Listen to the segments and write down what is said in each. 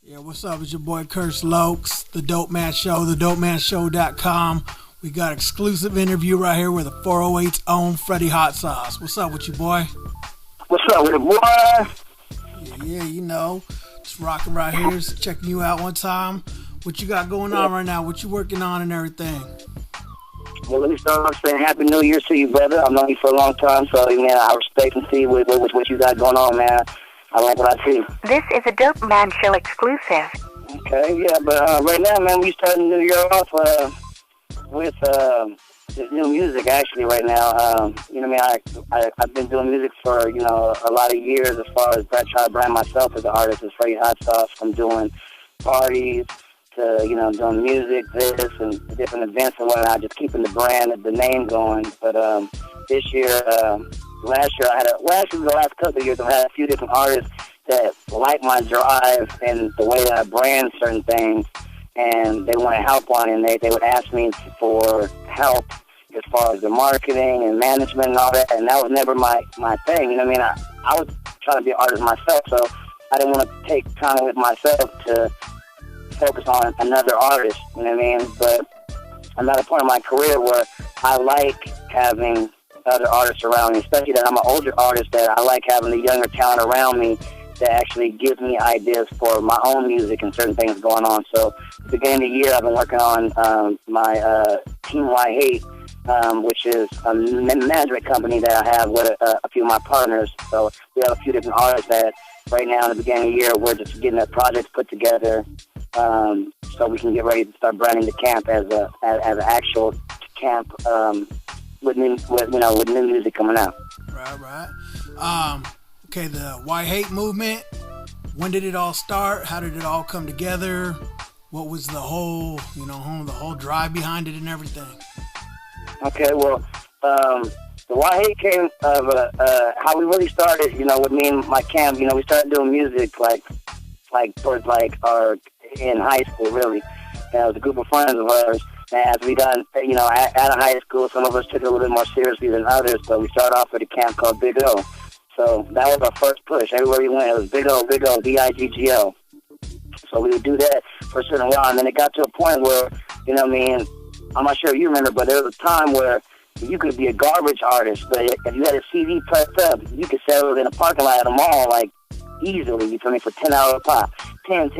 Yeah, what's up? It's your boy Curse Lokes, The Dope Man Show, thedopemanshow.com. We got exclusive interview right here with the 408's own FREDDIE HOTSAUCE. What's up with you, boy? What's up with it, boy? Yeah, you know, just rocking right here, just checking you out one time. What you got going on right now? What you working on and everything? Well, let me start off saying Happy New Year to you, brother. I've known you for a long time, so, man, I respect and see what you got going on, man. I like what I see. This is a Dope Man Show exclusive. Okay, yeah, but right now, man, we starting the new year off with this new music, actually, right now. You know what I mean? I've been doing music for, you know, a lot of years as far as trying to brand myself as an artist, as FREDDIE HOTSAUCE, from doing parties to, you know, doing music, this, and different events and whatnot, just keeping the brand, the name going. But this year, last year the last couple of years, I've had a few different artists that like my drive and the way that I brand certain things, and they want to help on it, and they would ask me for help as far as the marketing and management and all that, and that was never my thing. You know what I mean? I was trying to be an artist myself, so I didn't want to take time with myself to focus on another artist, you know what I mean? But I'm at a point in my career where I like having other artists around me, especially that I'm an older artist, that I like having the younger talent around me that actually gives me ideas for my own music and certain things going on. So at the beginning of the year, I've been working on my Team Why Hate, which is a management company that I have with a few of my partners. So we have a few different artists that right now in the beginning of the year, we're just getting the projects put together so we can get ready to start branding the camp as an actual camp with new music coming out. Right. Okay, the Why Hate movement, when did it all start? How did it all come together? What was the whole drive behind it and everything? Okay, well, the Why Hate came of how we really started, you know, with me and my camp. You know, we started doing music like towards in high school, really. And it was a group of friends of ours. And as we got, you know, out of high school, some of us took it a little bit more seriously than others, but we started off with a camp called Big O. So that was our first push. Everywhere we went, it was Big O, Biggo. So we would do that for a certain while, and then it got to a point where, you know what I mean, I'm not sure if you remember, but there was a time where you could be a garbage artist, but if you had a CD pressed up, you could sell it in a parking lot at a mall, like, easily, you feel me, for $10 a pop. 10.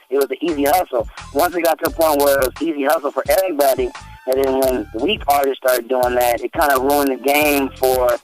It was an easy hustle. Once we got to a point where it was easy hustle for everybody, and then when weak artists started doing that, it kind of ruined the game for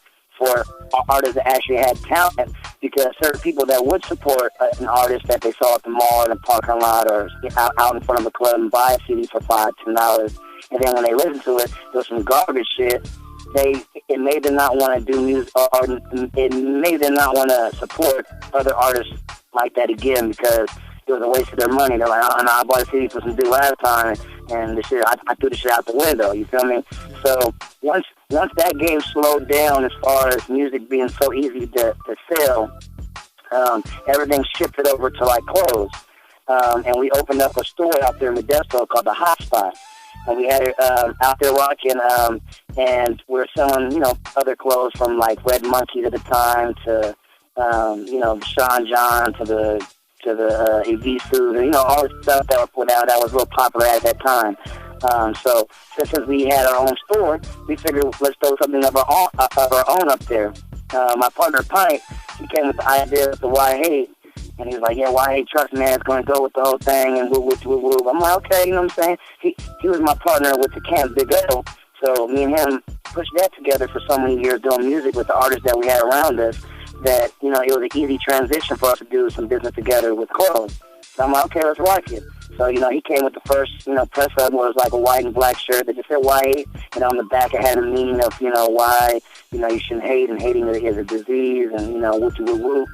artists that actually had talent, because certain people that would support an artist that they saw at the mall, in a parking lot, or out in front of a club and buy a CD for $5-10, and then when they listened to it, there was some garbage shit. It made them not want to do music, or it made them not want to support other artists like that again, because it was a waste of their money. They're like, oh, no, I bought a CD for some dude last time, and the shit, I threw the shit out the window, you feel me? So once that game slowed down as far as music being so easy to sell, everything shifted over to like clothes. And we opened up a store out there in Modesto called the Hot Spot. And we had it out there rocking, and we were selling, you know, other clothes from like Red Monkeys at the time to, you know, Sean John to the Evisu, and, you know, all the stuff that was put out that was real popular at that time. So since we had our own store, we figured let's throw something of our own up there. My partner Pint, he came with the idea of the Why Hate. And he was like, yeah, Why Hate, trust me, man, it's going to go with the whole thing, and woo. I'm like, okay, you know what I'm saying? He was my partner with the camp Big O, so me and him pushed that together for so many years, doing music with the artists that we had around us, that, you know, it was an easy transition for us to do some business together with clothes. So I'm like, okay, let's rock it. So, you know, he came with the first, you know, press up, where it was like a white and black shirt that just said Why Hate, and on the back it had a meaning of, you know, why, you know, you shouldn't hate, and hating is a disease, and, you know, woo.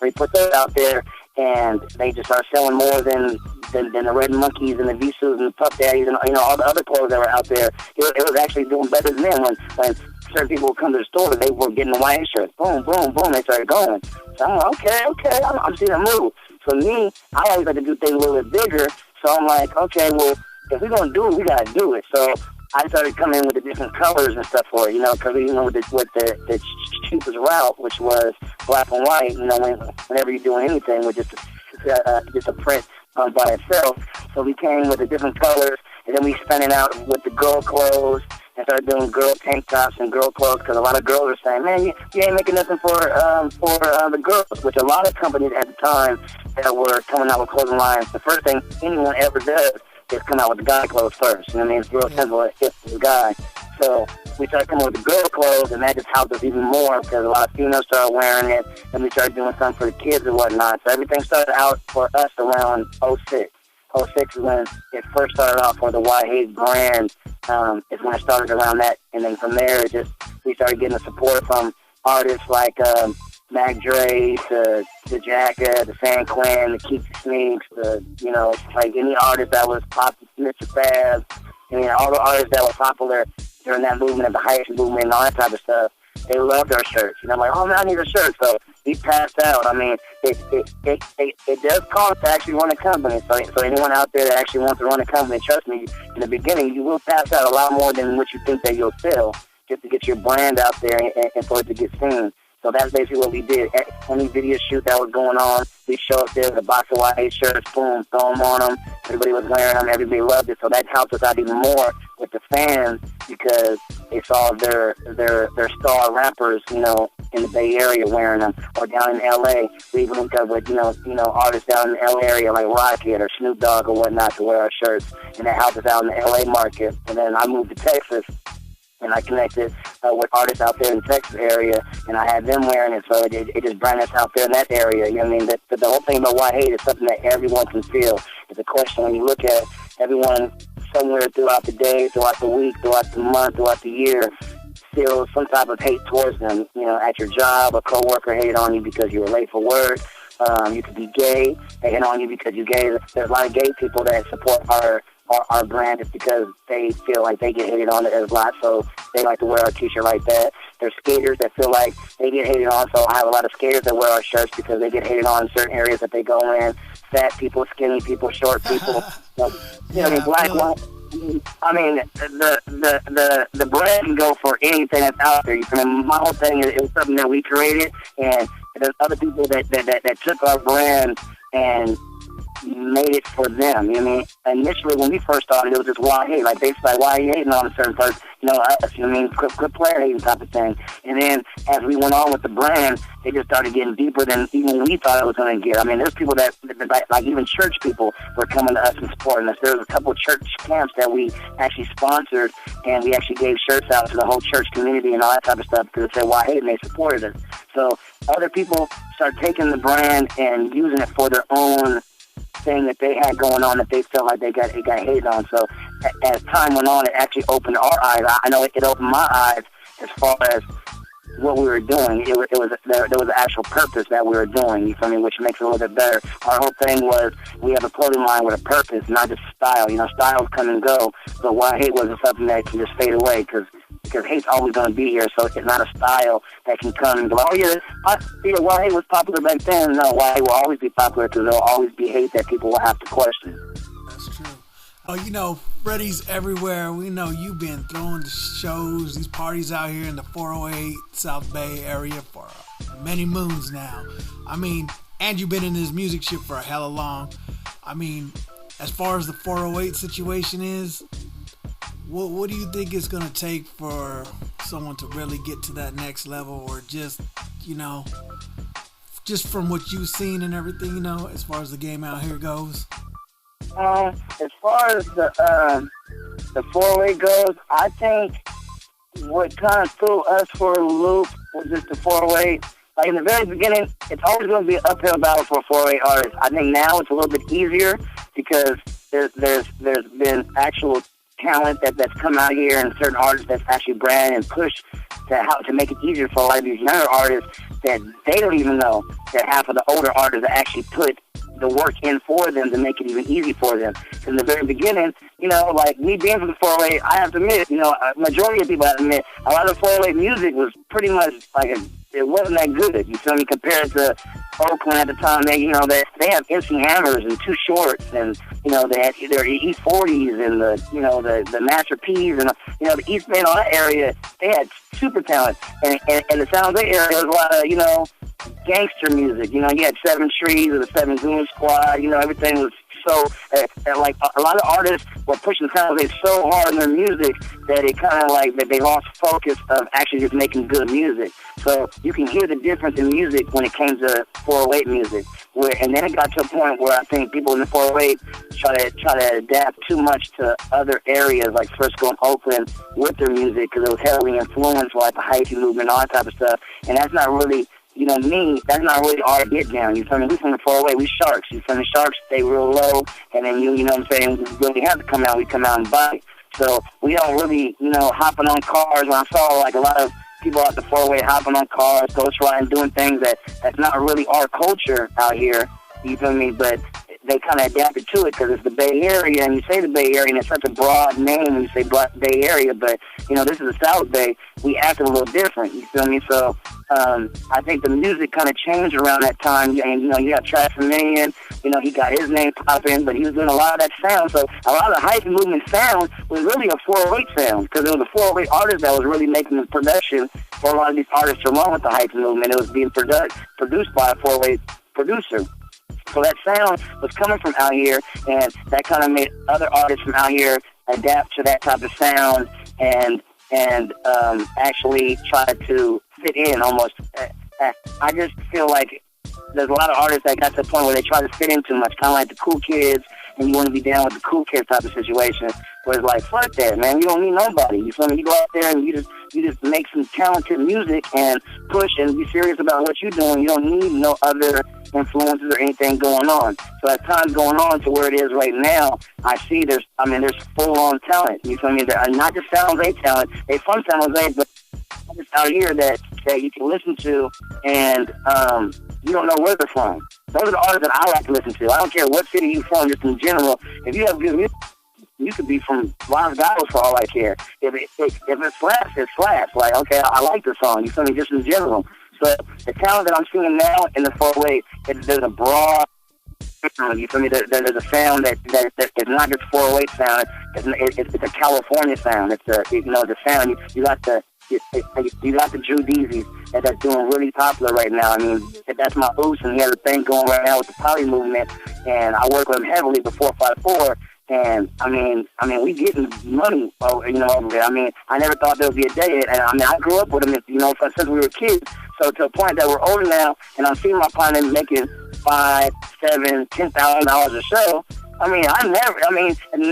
We put those out there, and they just started selling more than the Red Monkeys and the Visus and the Puff Daddies and, you know, all the other clothes that were out there. It was actually doing better than them when certain people would come to the store. They were getting the white shirts. Boom, they started going. So I'm like, okay, I'm seeing a move. For me, I always like to do things a little bit bigger. So I'm like, okay, well, if we're going to do it, we got to do it. So I started coming in with the different colors and stuff for it, you know, because, you know, with the cheapest route, which was black and white. You know, whenever you're doing anything with just a print by itself. So we came with the different colors, and then we spun it out with the girl clothes and started doing girl tank tops and girl clothes, because a lot of girls are saying, man, you ain't making nothing for the girls, which a lot of companies at the time that were coming out with clothing lines, the first thing anyone ever does is come out with the guy clothes first. You know what I mean? It's real simple. It's the guy. So we started coming with the girl clothes, and that just helped us even more because a lot of females started wearing it, and we started doing something for the kids and whatnot. So everything started out for us around '06. '06 is when it first started off for the Why Hate brand. It's when it started around that, and then from there, we started getting the support from artists like Mac Dre, the Jacka, the San Quinn, the Keith Sneaks, like any artist that was popular, Mr. Fab, all the artists that were popular during that movement, the highest movement, and all that type of stuff. They loved our shirts. I'm like, oh man, I need a shirt. So we passed out. I mean, it does cost to actually run a company. So anyone out there that actually wants to run a company, trust me, in the beginning, you will pass out a lot more than what you think that you'll sell, just to get your brand out there and for it to get seen. So that's basically what we did. Any video shoot that was going on, we show up there with a box of YA shirts, boom, throw them on them. Everybody was wearing them. Everybody loved it. So that helped us out even more with the fans, because they saw their star rappers, in the Bay Area wearing them, or down in L.A. We even linked up with, artists down in the L.A. area like Rocket or Snoop Dogg or whatnot to wear our shirts, and that helped us out in the L.A. market. And then I moved to Texas, and I connected with artists out there in the Texas area, and I had them wearing it, so it just branded us out there in that area. You know what I mean? The whole thing about Why Hate is something that everyone can feel. It's a question when you look at everyone somewhere throughout the day, throughout the week, throughout the month, throughout the year, feel some type of hate towards them. At your job, a coworker hated on you because you were late for work. You could be gay, they hate on you because you're gay. There's a lot of gay people that support our brand is because they feel like they get hated on a lot, so they like to wear our t-shirt like that. There's skaters that feel like they get hated on, so I have a lot of skaters that wear our shirts because they get hated on in certain areas that they go in. Fat people, skinny people, short people, black, white. I mean, the brand can go for anything that's out there. My whole thing is it was something that we created, and there's other people that took our brand and made it for them. You know what I mean? Initially, when we first started, it was just why hate. Like, basically, like, why are you hating on a certain person? Us, you know what I mean? Good player hating type of thing. And then, as we went on with the brand, they just started getting deeper than even we thought it was going to get. I mean, there's people that like even church people were coming to us and supporting us. There was a couple of church camps that we actually sponsored, and we actually gave shirts out to the whole church community and all that type of stuff because they said, why hate? And they supported us. So, other people started taking the brand and using it for their own thing that they had going on that they felt like it got hated on. So as time went on, it actually opened our eyes. I know it opened my eyes as far as what we were doing. There was an actual purpose that we were doing, you feel me, which makes it a little bit better. Our whole thing was we have a clothing line with a purpose, not just style. Styles come and go, but why hate wasn't something that can just fade away, because hate's always going to be here, so it's not a style that can come and go, oh yeah, why hate was popular back then. No, why hate will always be popular, because there'll always be hate that people will have to question. That's true. Oh, Freddie's everywhere. We know you've been throwing shows, these parties out here in the 408 South Bay area for many moons now. I mean, and you've been in this music shit for a hella long. I mean, as far as the 408 situation is, what do you think it's going to take for someone to really get to that next level, or just from what you've seen and everything, as far as the game out here goes? As far as the 408 goes, I think what kind of threw us for a loop was just the 408. Like, in the very beginning, it's always going to be an uphill battle for a 408 artist. I think now it's a little bit easier because there's been actual talent that's come out here, and certain artists that's actually brand and push to make it easier for a lot of these younger artists that they don't even know that half of the older artists actually put the work in for them to make it even easy for them. In the very beginning, like me being from the 408, I have to admit, a majority of people have to admit, a lot of 408 music was pretty much like it wasn't that good. You feel me? Compared to Oakland at the time, they have MC Hammers and Too Shorts, and they had their E40s and the Master P's, and the East Bay, all that area. They had super talent, and the San Jose area was a lot of gangster music. You had Seven Trees or the Seven Goon Squad. Everything was so like a lot of artists were pushing San Jose so hard in their music that it kind of like that they lost focus of actually just making good music. So you can hear the difference in music when it came to 408 music. And then it got to a point where I think people in the 408 try to adapt too much to other areas like Frisco and Oakland with their music because it was heavily influenced by like the hyphy movement and all that type of stuff. And that's not really, that's not really our get down. You feel me? We from the 408, we sharks. You feel me? Sharks stay real low, and then you know what I'm saying, we really have to come out, we come out and bite. So we don't really, hopping on cars. When I saw like a lot of people at the 408 hopping on cars, ghost riding, doing things that's not really our culture out here. You feel me? But they kind of adapted to it because it's the Bay Area, and you say the Bay Area, and it's such a broad name when you say Bay Area, but, this is the South Bay. We acted a little different, you feel me? So I think the music kind of changed around that time, and, you got Travis Million, he got his name popping, but he was doing a lot of that sound, so a lot of the hype movement sound was really a 408 sound, because it was a 408 artist that was really making the production for a lot of these artists along with the hype movement. It was being produced by a 408 producer. So that sound was coming from out here, and that kind of made other artists from out here adapt to that type of sound and actually try to fit in almost. I just feel like there's a lot of artists that got to the point where they try to fit in too much, kind of like the cool kids, and you want to be down with the cool kids type of situation, where it's like, fuck that, man, you don't need nobody. You feel me? You go out there and you just make some talented music and push and be serious about what you're doing. You don't need no other influences or anything going on. So as time's going on to where it is right now, I see there's full-on talent. You feel me? Not just San Jose talent. They from San Jose, but just out here that you can listen to, and you don't know where they're from. Those are the artists that I like to listen to. I don't care what city you're from, just in general. If you have good music, you could be from Los Gatos for all I care. If it slaps, it slaps. Like, okay, I like the song. You feel me? Just in general. So the talent that I'm seeing now in the 408, there's a broad, you feel me? There's a sound that is not just 408 sound. It's a California sound. It's the sound. You got the Drew Deezys that's doing really popular right now. I mean, that's my boost, and he has a thing going right now with the poly movement, and I work with him heavily with 454. And I mean, we getting money, over there. I mean, I never thought there would be a day. And I mean, I grew up with him, since we were kids. So to a point that we're older now, and I'm seeing my partner making $5,000, $7,000, $10,000 a show. I mean,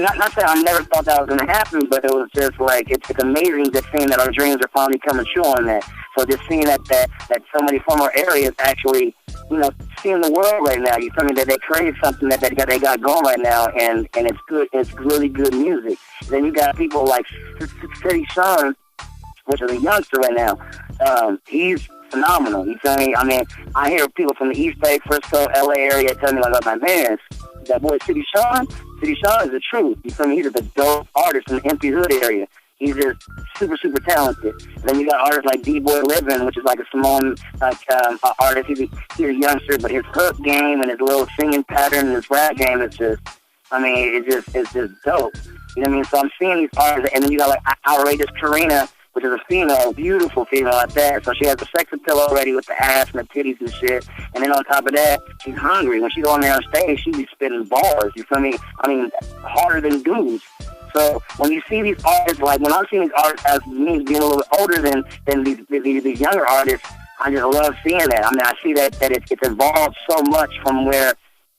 not saying I never thought that was going to happen, but it was just like, it's amazing just seeing that our dreams are finally coming true on that. So just seeing that somebody from our area is actually, seeing the world right now. You feel me? That they created something that they got going right now, and it's good. It's really good music. Then you got people like City Sean, which is a youngster right now. He's phenomenal. You feel me? I mean, I hear people from the East Bay, Frisco, LA area tell me like, man, that boy City Sean is the truth. You feel me? He's a dope artist in the MP Hood area. He's just super, super talented. And then you got artists like D-Boy Livin', which is like a Simone artist. He's a youngster, but his hook game and his little singing pattern and his rap game is just, it's just dope. You know what I mean? So I'm seeing these artists, and then you got like Outrageous Karina, which is a female, beautiful female at that. So she has a sex appeal already with the ass and the titties and shit. And then on top of that, she's hungry. When she go on there on stage, she be spitting bars. You feel me? I mean, harder than dudes. So when you see these artists, like when I'm seeing these artists as me being a little bit older than these younger artists, I just love seeing that. I mean, I see that it's evolved so much from where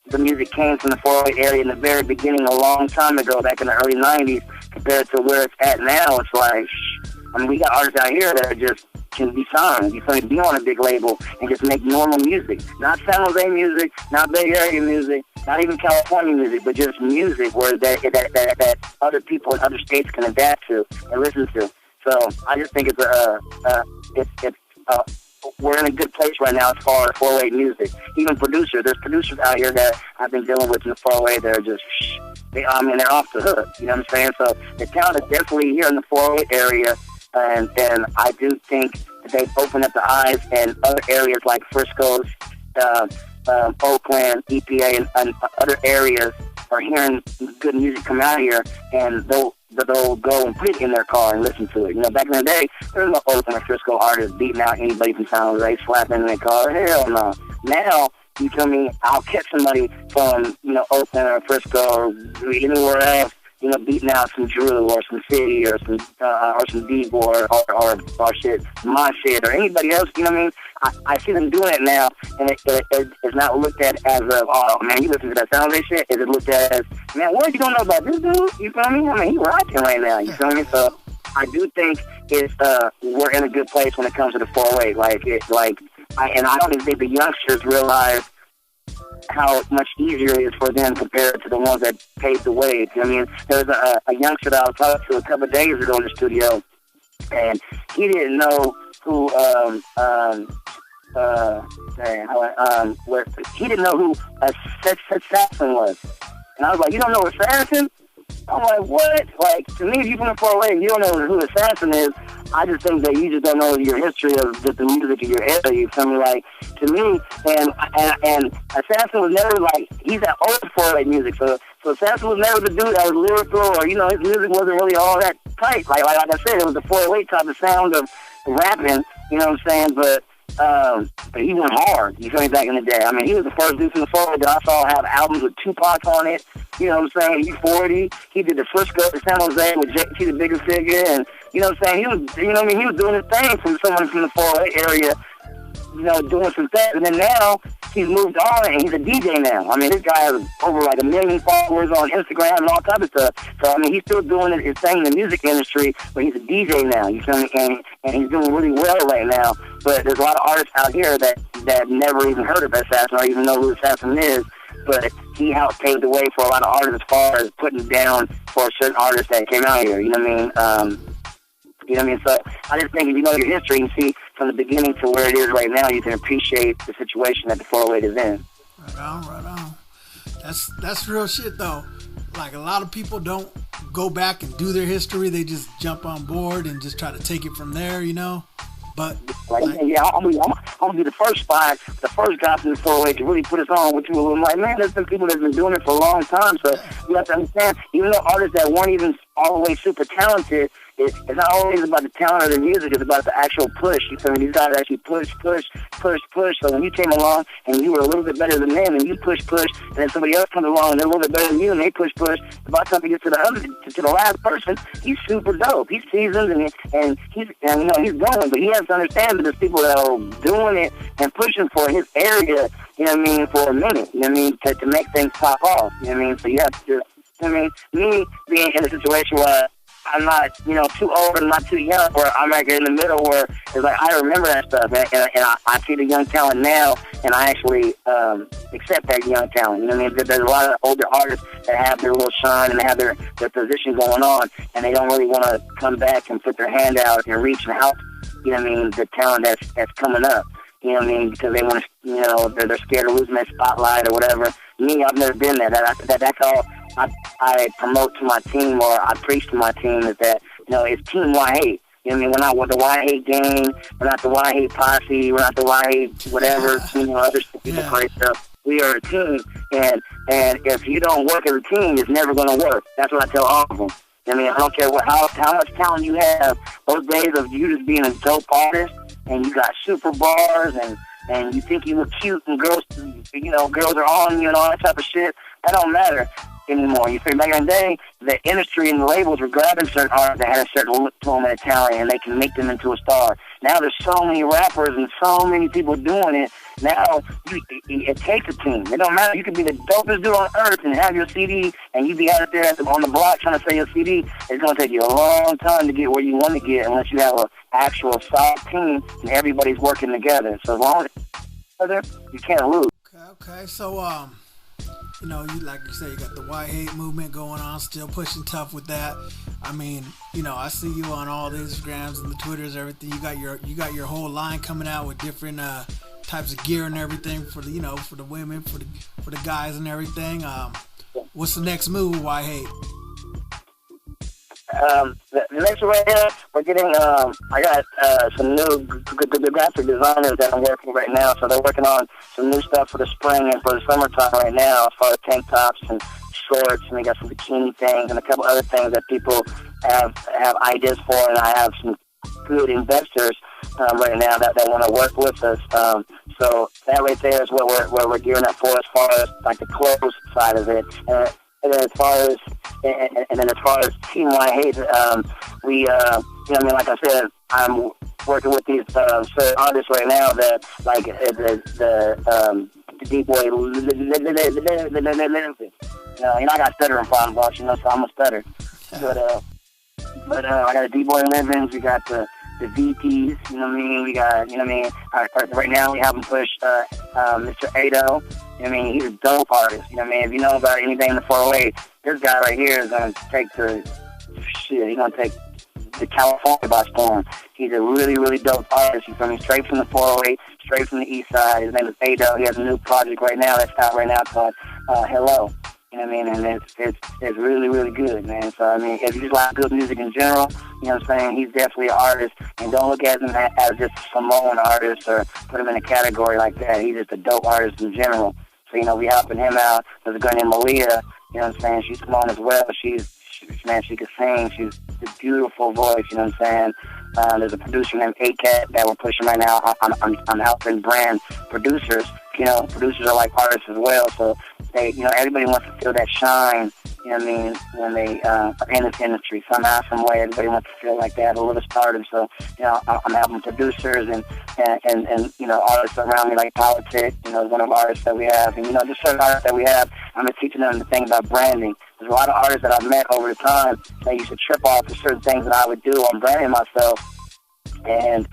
the music came from the 408 area in the very beginning a long time ago, back in the early 90s, compared to where it's at now. It's like, I mean, we got artists out here that are just can be signed. You feel me? Be on a big label and just make normal music. Not San Jose music, not Bay Area music, not even California music, but just music where that other people in other states can adapt to and listen to. So I just think we're in a good place right now as far as 408 music. Even producers, there's producers out here that I've been dealing with in the 408 that are just, they're off the hook. You know what I'm saying? So the talent is definitely here in the 408 area. And I do think that they've opened up the eyes in other areas like Frisco's Oakland, EPA, and other areas are hearing good music come out here, and they'll go and put it in their car and listen to it. You know, back in the day, there was no Oakland or Frisco artists beating out anybody from San Jose, slapping in their car. Hell no. Now, you feel me, I'll catch somebody from, you know, Oakland or Frisco or anywhere else, you know, beating out some Drew or some City or some D-Boy or shit, my shit, or anybody else, you know what I mean? I see them doing it now, and it's not looked at as a, oh, man, you listen to that San Jose shit. It's looked at as, man, what, you don't know about this dude? You feel me? I mean, he's rocking right now, you feel me? So I do think it's, we're in a good place when it comes to the 408. I don't even think the youngsters realize how much easier it is for them compared to the ones that paved the way. I mean, there was a youngster that I was talking to a couple of days ago in the studio, and he didn't know who he didn't know who Assassin was. And I was like, you don't know Assassin? I'm like, what? Like, to me, if you've been in 408 and you don't know who Assassin is, I just think that you just don't know your history of the music of your area. You feel me? Like, to me, and Assassin was never like, he's that old 408 music. So Assassin was never the dude that was lyrical, or, you know, his music wasn't really all that tight. Like I said, it was the 408 type of sound of rapping, you know what I'm saying? But he went hard, you feel me, back in the day. I mean, he was the first dude from the 408 that I saw have albums with Tupac on it, you know what I'm saying? U40, he did the Frisco, the San Jose with JT the Bigger Figure, and, you know what I'm saying? He was, you know what I mean? He was doing his thing from someone from the 408 area, you know, doing some things. And then now, he's moved on, and he's a DJ now. I mean, this guy has over like 1 million followers on Instagram and all type of stuff. So, I mean, he's still doing his thing in the music industry, but he's a DJ now, you feel me? And he's doing really well right now. But there's a lot of artists out here that never even heard of Assassin or even know who Assassin is. But he helped pave the way for a lot of artists as far as putting down for certain artists that came out here, you know what I mean? You know what I mean? So I just think if you know your history and see from the beginning to where it is right now, you can appreciate the situation that the 408 is in. Right on. That's real shit, though. Like, a lot of people don't go back and do their history. They just jump on board and just try to take it from there, you know? But yeah, I'm gonna be the first guy from the 408 to really put us on with you. I'm like, man, there's been people that's been doing it for a long time. So you have to understand, even though artists that weren't even all the way super talented, it's not always about the talent of the music. It's about the actual push. You feel me? These guys actually push. So when you came along and you were a little bit better than them, and you push, and then somebody else comes along and they're a little bit better than you, and they push. By the time you get to the last person, he's super dope. He's seasoned and he's going. But he has to understand that there's people that are doing it and pushing for his area. You know what I mean? For a minute. You know what I mean? To make things pop off. You know what I mean? So you have to. I mean, me being in a situation where I'm not, you know, too old and not too young, or I'm like in the middle where it's like I remember that stuff, and I see the young talent now, and I actually accept that young talent. You know what I mean? There's a lot of older artists that have their little shine and they have their position going on, and they don't really want to come back and put their hand out and reach and help. You know what I mean? The talent that's coming up. You know what I mean? Because they want to, you know, they're scared of losing that spotlight or whatever. Me, I've never been there. That's all I promote to my team, or I preach to my team, is that, you know, it's Team Y8. You know what I mean? We're not with the Y8 gang. We're not the Y8 posse. We're not the Y8 whatever, you know, other people crazy stuff. We are a team, and if you don't work as a team, it's never going to work. That's what I tell all of them. I mean, I don't care how much talent you have. Those days of you just being a dope artist, and you got super bars, and you think you look cute, and girls are on you and all that type of shit, that don't matter anymore. You feel, back in the day, the industry and the labels were grabbing certain artists that had a certain look to them and a talent, and they can make them into a star. Now there's so many rappers and so many people doing it. Now it takes a team. It don't matter. You could be the dopest dude on earth and have your CD, and you be out there on the block trying to sell your CD. It's going to take you a long time to get where you want to get, unless you have an actual solid team and everybody's working together. So as long as you can't lose. Okay. So you know, you like you say, you got the Y8 movement going on, still pushing tough with that. I mean, you know, I see you on all the Instagrams and the Twitters, everything. You got your whole line coming out with different types of gear and everything for the, you know, for the women, for the guys and everything. What's the next move with Y8? the next right here, we're getting, I got some new graphic designers that I'm working with right now, so they're working on some new stuff for the spring and for the summertime right now, as far as tank tops and shorts, and we got some bikini things and a couple other things that people have ideas for, and I have some good investors right now that want to work with us. So that right there is what we're gearing up for as far as like the clothes side of it. And then as far as Team White Hate, we, like I said, I'm working with these certain artists right now that, like, the D-Boy, I got stuttering problems, boss, so I'm a stutter. But I got a D-Boy Livings, we got the VPs, we got, right now we haven't pushed Mr. Ado. He's a dope artist. If you know about anything in the 408, this guy right here is going to take he's going to take the California by storm. He's a really, really dope artist. He's coming straight from the 408, straight from the east side. His name is Ado. He has a new project right now that's out right now called Hello. And it's really, really good, man. So, if you just like good music in general, he's definitely an artist. And don't look at him as just a Samoan artist or put him in a category like that. He's just a dope artist in general. So, we helping him out. There's a girl named Malia, she's Samoan as well. She can sing. She's a beautiful voice, There's a producer named Incase that we're pushing right now. I'm helping brand producers. Producers are like artists as well, so they, everybody wants to feel that shine, when they are in this industry. Somehow, some way, everybody wants to feel like they have a little stardom. So, I'm helping producers and artists around me, like Politics, one of the artists that we have. And, just certain artists that we have, I'm teaching them the thing about branding. There's a lot of artists that I've met over the time that used to trip off for certain things that I would do on branding myself. And,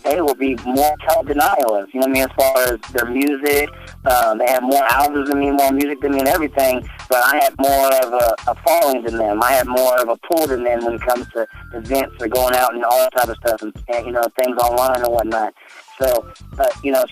they will be more talent than I was, as far as their music. They have more albums than me, more music than me and everything, but I had more of a following than them. I had more of a pull than them when it comes to events or going out and all that type of stuff and things online and whatnot. So,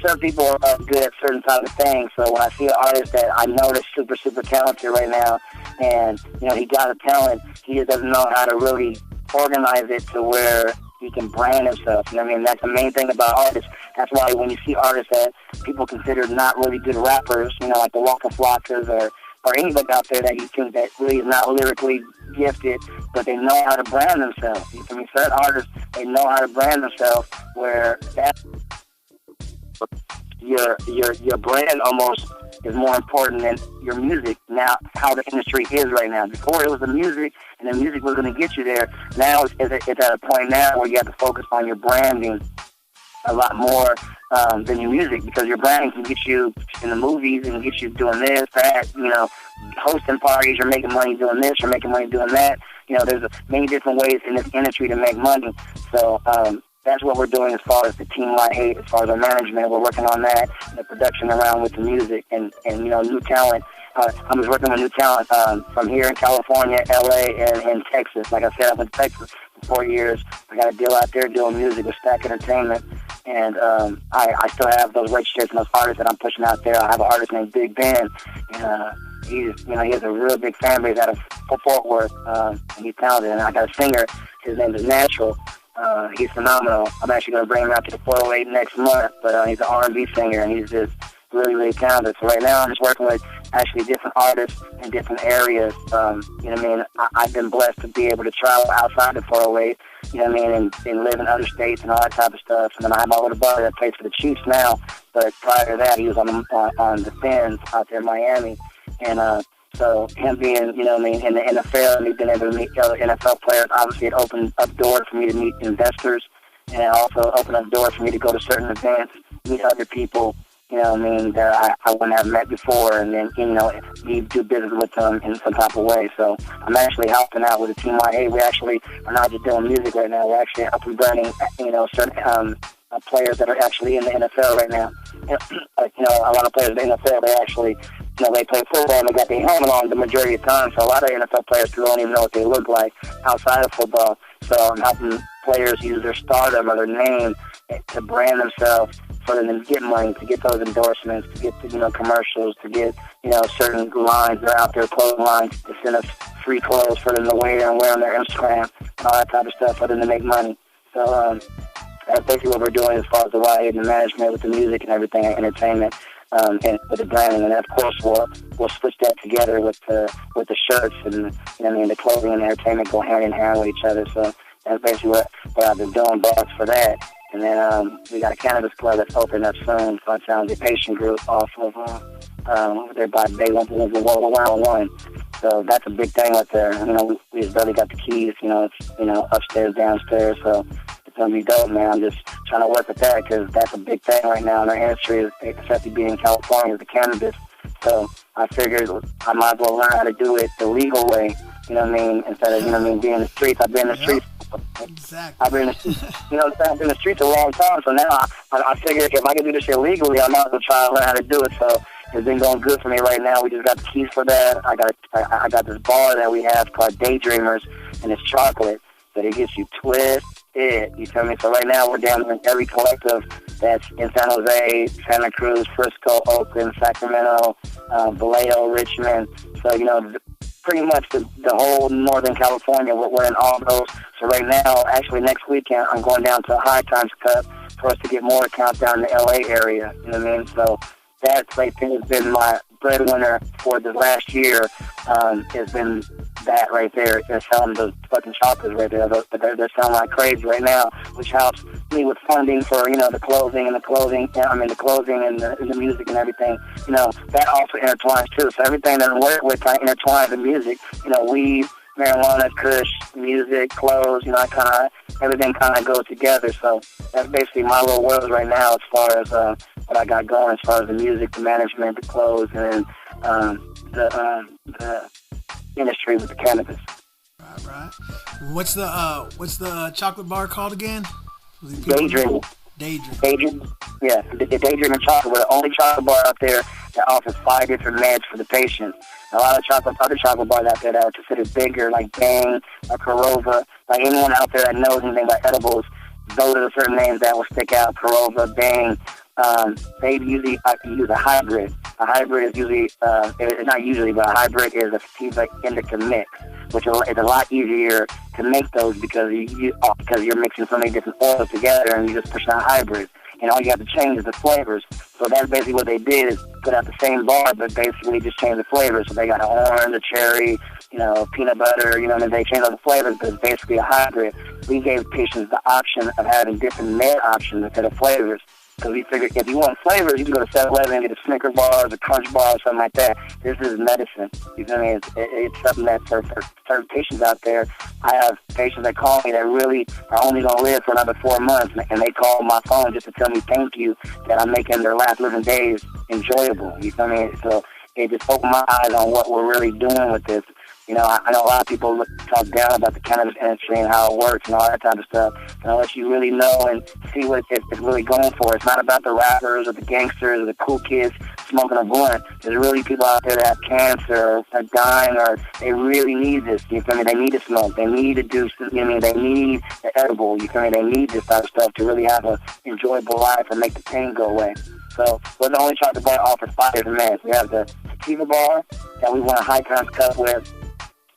certain people are good at certain type of things. So when I see an artist that I know that's super, super talented right now, and, he got a talent, he just doesn't know how to really organize it to where he can brand himself. That's the main thing about artists. That's why when you see artists that people consider not really good rappers, like the Waka Flockas or anybody out there that you think that really is not lyrically gifted, but they know how to brand themselves. Certain artists, they know how to brand themselves, where that's your brand almost is more important than your music. Now, how the industry is right now. Before it was the music, and the music was going to get you there. Now it's at a point now where you have to focus on your branding a lot more than your music, because your branding can get you in the movies and get you doing this, that, hosting parties, you're making money doing this, you're making money doing that. There's many different ways in this industry to make money. So, that's what we're doing as far as the Team White Hate, as far as our management. We're working on that, the production around with the music and new talent. I was working with new talent from here in California, LA, and Texas. Like I said, I went to Texas for 4 years. I got a deal out there doing music with Stack Entertainment. And I still have those relationships and those artists that I'm pushing out there. I have an artist named Big Ben. And he has a real big fan base out of Fort Worth. And he's talented. And I got a singer. His name is Natural. He's phenomenal. I'm actually going to bring him out to the 408 next month, but he's an R&B singer, and he's just really, really talented. So right now I'm just working with actually different artists in different areas. I've been blessed to be able to travel outside the 408, and live in other states and all that type of stuff. And then I have my little brother that plays for the Chiefs now, but prior to that he was on the Fins out there in Miami. And so him being, in the NFL, and he's been able to meet other NFL players, obviously it opened up doors for me to meet investors, and it also opened up doors for me to go to certain events, meet other people, that I wouldn't have met before, and then, do business with them in some type of way. So I'm actually helping out with the Team White Hate. We actually are not just doing music right now. We're actually helping branding, certain players that are actually in the NFL right now. A lot of players in the NFL, they actually, they play football and they got their helmet on the majority of the time. So a lot of NFL players don't even know what they look like outside of football. So I'm helping players use their stardom or their name to brand themselves for them to get money, to get those endorsements, to get, commercials, to get, certain lines that are out there, clothing lines, to free clothes for them to wear and wear on their Instagram and all that type of stuff for them to make money. So that's basically what we're doing as far as the YA and the management with the music and everything, and entertainment, and with the branding. And of course, we'll switch that together with the shirts and, you know what I mean, the clothing and the entertainment go hand in hand with each other. So that's basically what I've been doing, boss, for that. And then we got a cannabis club that's opening up soon, called the Patient Group, off of there by Bay 111. So that's a big thing right there. You know, we just barely got the keys. You know, it's upstairs, downstairs. So it's gonna be dope, man. I'm just trying to work with that because that's a big thing right now in our industry, especially being in California, the cannabis. So I figured I might as well learn how to do it the legal way. You know what I mean? Instead of, you know what I mean, being in the streets. I've been in the streets. Exactly. I've been, I've been in the streets a long time. So now I figured if I can do this shit legally, I might as well try to learn how to do it. So it's been going good for me right now. We just got the keys for that. I got this bar that we have called Daydreamers, and it's chocolate, but it gets you twisted. You feel me? So right now we're down in every collective that's in San Jose, Santa Cruz, Frisco, Oakland, Sacramento, Vallejo, Richmond. So, you know, pretty much the whole Northern California, we're in all those. So right now, actually next weekend, I'm going down to High Times Cup for us to get more accounts down in the LA area. You know what I mean? So that place has been my breadwinner for the last year. Has been that right there. They're selling those fucking chocolates right there. They're selling like crazy right now, which helps me with funding for, you know, the clothing and the music and everything. You know, that also intertwines too. So everything that I work with kind of intertwines the music. You know, weed, marijuana, kush, music, clothes, you know, everything kind of goes together. So that's basically my little world right now as far as what I got going, as far as the music, the management, the clothes, and the industry with the cannabis. Right. What's the chocolate bar called again? Daydream. Yeah, the Daydream and Chocolate. We're the only chocolate bar out there that offers 5 different meds for the patient. A lot of other chocolate bars out there that are considered bigger, like Bang or Corova. Like anyone out there that knows anything about edibles, those are the certain names that will stick out. Corova, Bang. They usually use a hybrid. A hybrid is usually, it's not usually, but a hybrid is a sativa indica mix, which is a lot easier to make those because you're mixing so many different oils together and you just push out hybrids. And all you have to change is the flavors. So that's basically what they did, is put out the same bar, but basically just change the flavors. So they got an orange, a cherry, you know, peanut butter, you know, and they change all the flavors, but it's basically a hybrid. We gave patients the option of having different med options instead of flavors. Because we figured if you want flavors, you can go to 7-Eleven and get a Snicker bar or a Crunch bar or something like that. This is medicine. You know what I mean? It's something that for certain patients out there, I have patients that call me that really are only going to live for another 4 months, and they call my phone just to tell me thank you that I'm making their last living days enjoyable. You know what I mean? So it just opened my eyes on what we're really doing with this. You know, I know a lot of people talk down about the cannabis industry and how it works and all that type of stuff. And unless you really know and see what it's really going for, it's not about the rappers or the gangsters or the cool kids smoking a blunt. There's really people out there that have cancer or are dying, or they really need this. You feel me? They need to smoke. They need to do, you know what I mean? They need the edible. You feel me? They need this type of stuff to really have an enjoyable life and make the pain go away. So we're the only chocolate bar that offers 5 different meds. We have the sativa bar that we want a High Times Cup with.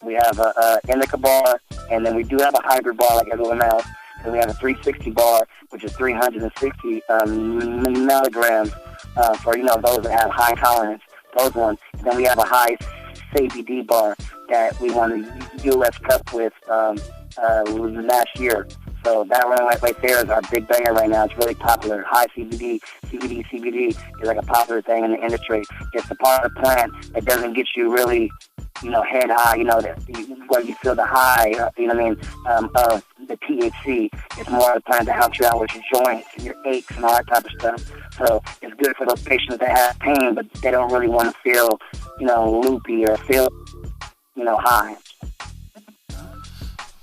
We have a indica bar, and then we do have a hybrid bar like everyone else. And we have a 360 bar, which is 360 milligrams for, you know, those that have high tolerance, those ones. And then we have a high CBD bar that we won the U.S. Cup with last year. So that one right there is our big banger right now. It's really popular. High CBD is like a popular thing in the industry. It's the part of the plant that doesn't get you really, you know, head high, you know, where you feel the high, you know what I mean, of the THC. It's more of the plant that helps you out with your joints and your aches and all that type of stuff. So it's good for those patients that have pain, but they don't really want to feel, you know, loopy or feel, you know, high.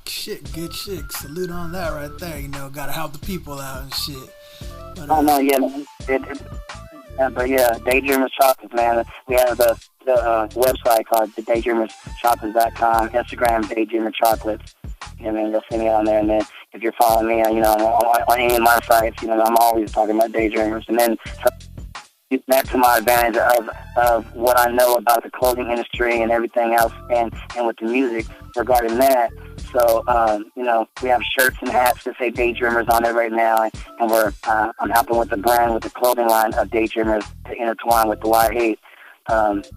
Shit, good shit. Salute on that right there. You know, gotta help the people out and shit. But, no, yeah, but yeah, Daydreamers Chocolates, man. We have the website called daydreamerschocolates.com, Instagram, Daydreamer Chocolates. You know what I mean? You'll see me on there, and then if you're following me, you know, on any of my sites, you know, I'm always talking about Daydreamers. And then maximize advantage of what I know about the clothing industry and everything else, and with the music regarding that. So, we have shirts and hats that say Daydreamers on it right now, and I'm helping with the brand, with the clothing line of Daydreamers to intertwine with the Why Hate. That's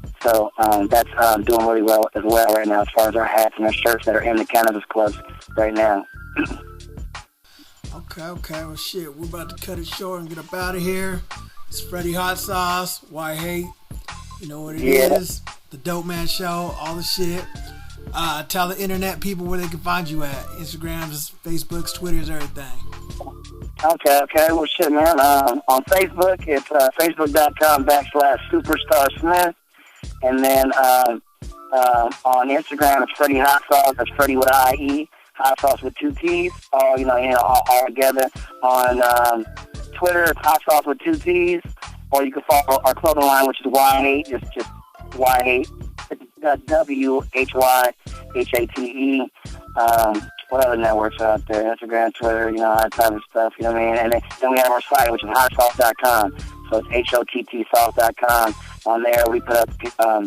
doing really well as well right now, as far as our hats and our shirts that are in the cannabis clubs right now. Okay. Well, shit, we're about to cut it short and get up out of here. It's Freddie Hot Sauce, Why Hate. You know what it is. The Dope Man Show, all the shit. Tell the internet people where they can find you at. Instagrams, Facebooks, Twitters, everything. Okay. Well, shit, man. On Facebook, it's facebook.com/Superstar Smith. And then on Instagram, it's Freddie Hot Sauce. That's Freddie with IE. Hot Sauce with 2 T's. All together. On Twitter, it's Hot Sauce with 2 T's. Or you can follow our clothing line, which is Why8. Just Why8. WHYHATE. What other networks out there? Instagram, Twitter, that type of stuff. You know what I mean? And then we have our site, which is hotsauce.com. So it's HOTTSauce.com. On there, we put up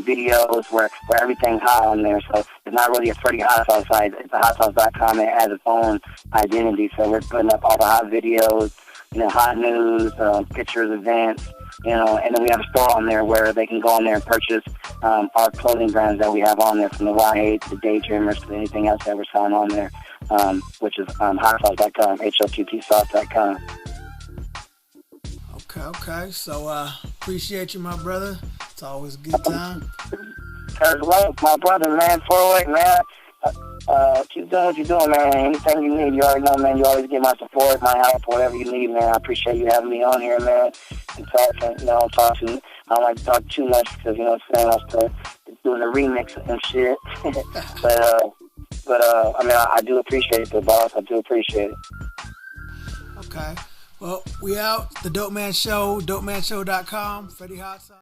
videos where everything's hot on there. So it's not really a Freddie Hot Sauce site. It's a hotsauce.com. It has its own identity. So we're putting up all the hot videos, hot news, pictures, events. And then we have a store on there where they can go on there and purchase our clothing brands that we have on there, from the Y8 to the Daydreamers to anything else that we're selling on there, which is hotsauce.com, HOTTSauce.com. Okay. So, appreciate you, my brother. It's always a good time. Love, my brother, man. 408, man. Keep doing what you're doing, man. Anything you need, you already know, man. You always get my support, my help, whatever you need, man. I appreciate you having me on here, man. And talking, I don't like to talk too much because, I'm still doing the remix and shit. but I do appreciate it, boss. I do appreciate it. Okay. Well, we out. The Dope Man Show, dopemanshow.com, Freddie Hot Sauce.